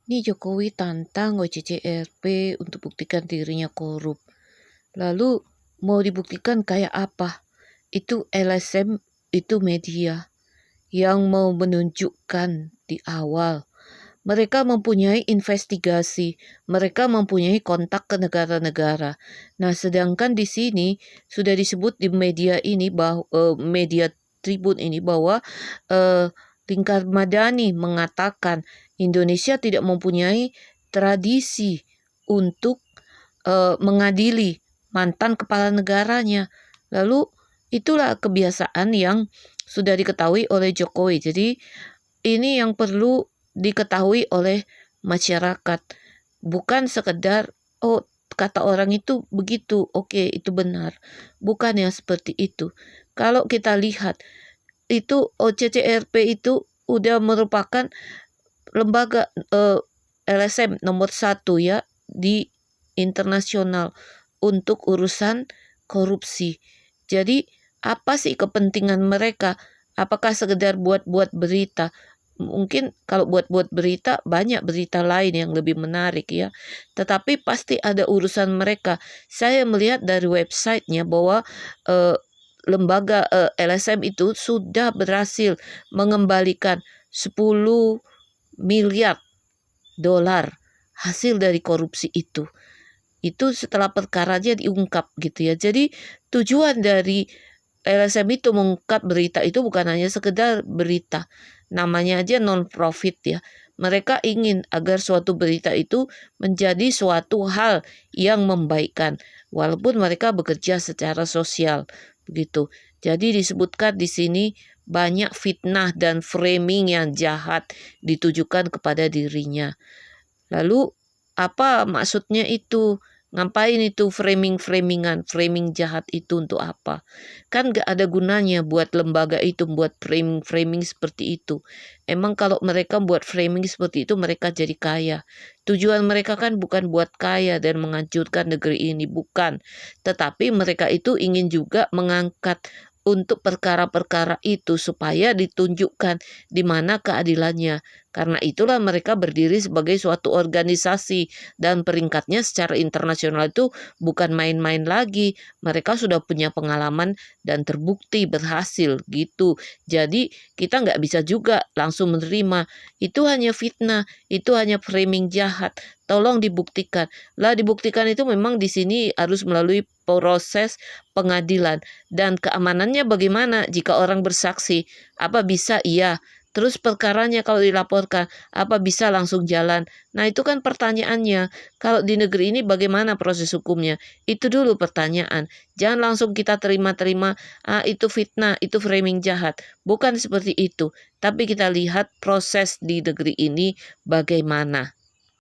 Ini Jokowi tantang OCCRP untuk buktikan dirinya korup. Lalu mau dibuktikan kayak apa? Itu LSM, itu media yang mau menunjukkan di awal. Mereka mempunyai investigasi, mereka mempunyai kontak ke negara-negara. Nah, sedangkan di sini sudah disebut di media ini bahwa media Tribun ini bahwa Lingkar Madani mengatakan Indonesia tidak mempunyai tradisi untuk mengadili mantan kepala negaranya. Lalu itulah kebiasaan yang sudah diketahui oleh Jokowi. Jadi ini yang perlu diketahui oleh masyarakat. Bukan sekedar, oh kata orang itu begitu, oke itu benar. Bukan yang seperti itu. Kalau kita lihat, itu OCCRP itu udah merupakan lembaga LSM nomor 1 ya di internasional untuk urusan korupsi. Jadi apa sih kepentingan mereka? Apakah sekedar buat-buat berita? Mungkin kalau buat-buat berita banyak berita lain yang lebih menarik ya. Tetapi pasti ada urusan mereka. Saya melihat dari websitenya bahwa lembaga LSM itu sudah berhasil mengembalikan 10 miliar dolar hasil dari korupsi itu. Itu setelah perkaranya diungkap gitu ya. Jadi tujuan dari LSM itu mengungkap berita itu bukan hanya sekedar berita. Namanya aja non-profit ya. Mereka ingin agar suatu berita itu menjadi suatu hal yang membaikkan. Walaupun mereka bekerja secara sosial. Begitu. Jadi disebutkan di sini banyak fitnah dan framing yang jahat ditujukan kepada dirinya. Lalu apa maksudnya itu? Ngapain itu framing jahat itu untuk apa? Kan gak ada gunanya buat lembaga itu buat framing seperti itu. Emang kalau mereka buat framing seperti itu mereka jadi kaya. Tujuan mereka kan bukan buat kaya dan menghancurkan negeri ini, bukan. Tetapi mereka itu ingin juga mengangkat untuk perkara-perkara itu supaya ditunjukkan di mana keadilannya. Karena itulah mereka berdiri sebagai suatu organisasi dan peringkatnya secara internasional itu bukan main-main lagi. Mereka sudah punya pengalaman dan terbukti berhasil gitu. Jadi kita nggak bisa juga langsung menerima itu hanya fitnah, itu hanya framing jahat. Tolong dibuktikan. Lah dibuktikan itu memang di sini harus melalui proses pengadilan dan keamanannya bagaimana jika orang bersaksi? Apa bisa iya? Terus perkaranya kalau dilaporkan, apa bisa langsung jalan? Nah itu kan pertanyaannya. Kalau di negeri ini bagaimana proses hukumnya? Itu dulu pertanyaan. Jangan langsung kita terima-terima, itu fitnah, itu framing jahat. Bukan seperti itu. Tapi kita lihat proses di negeri ini bagaimana.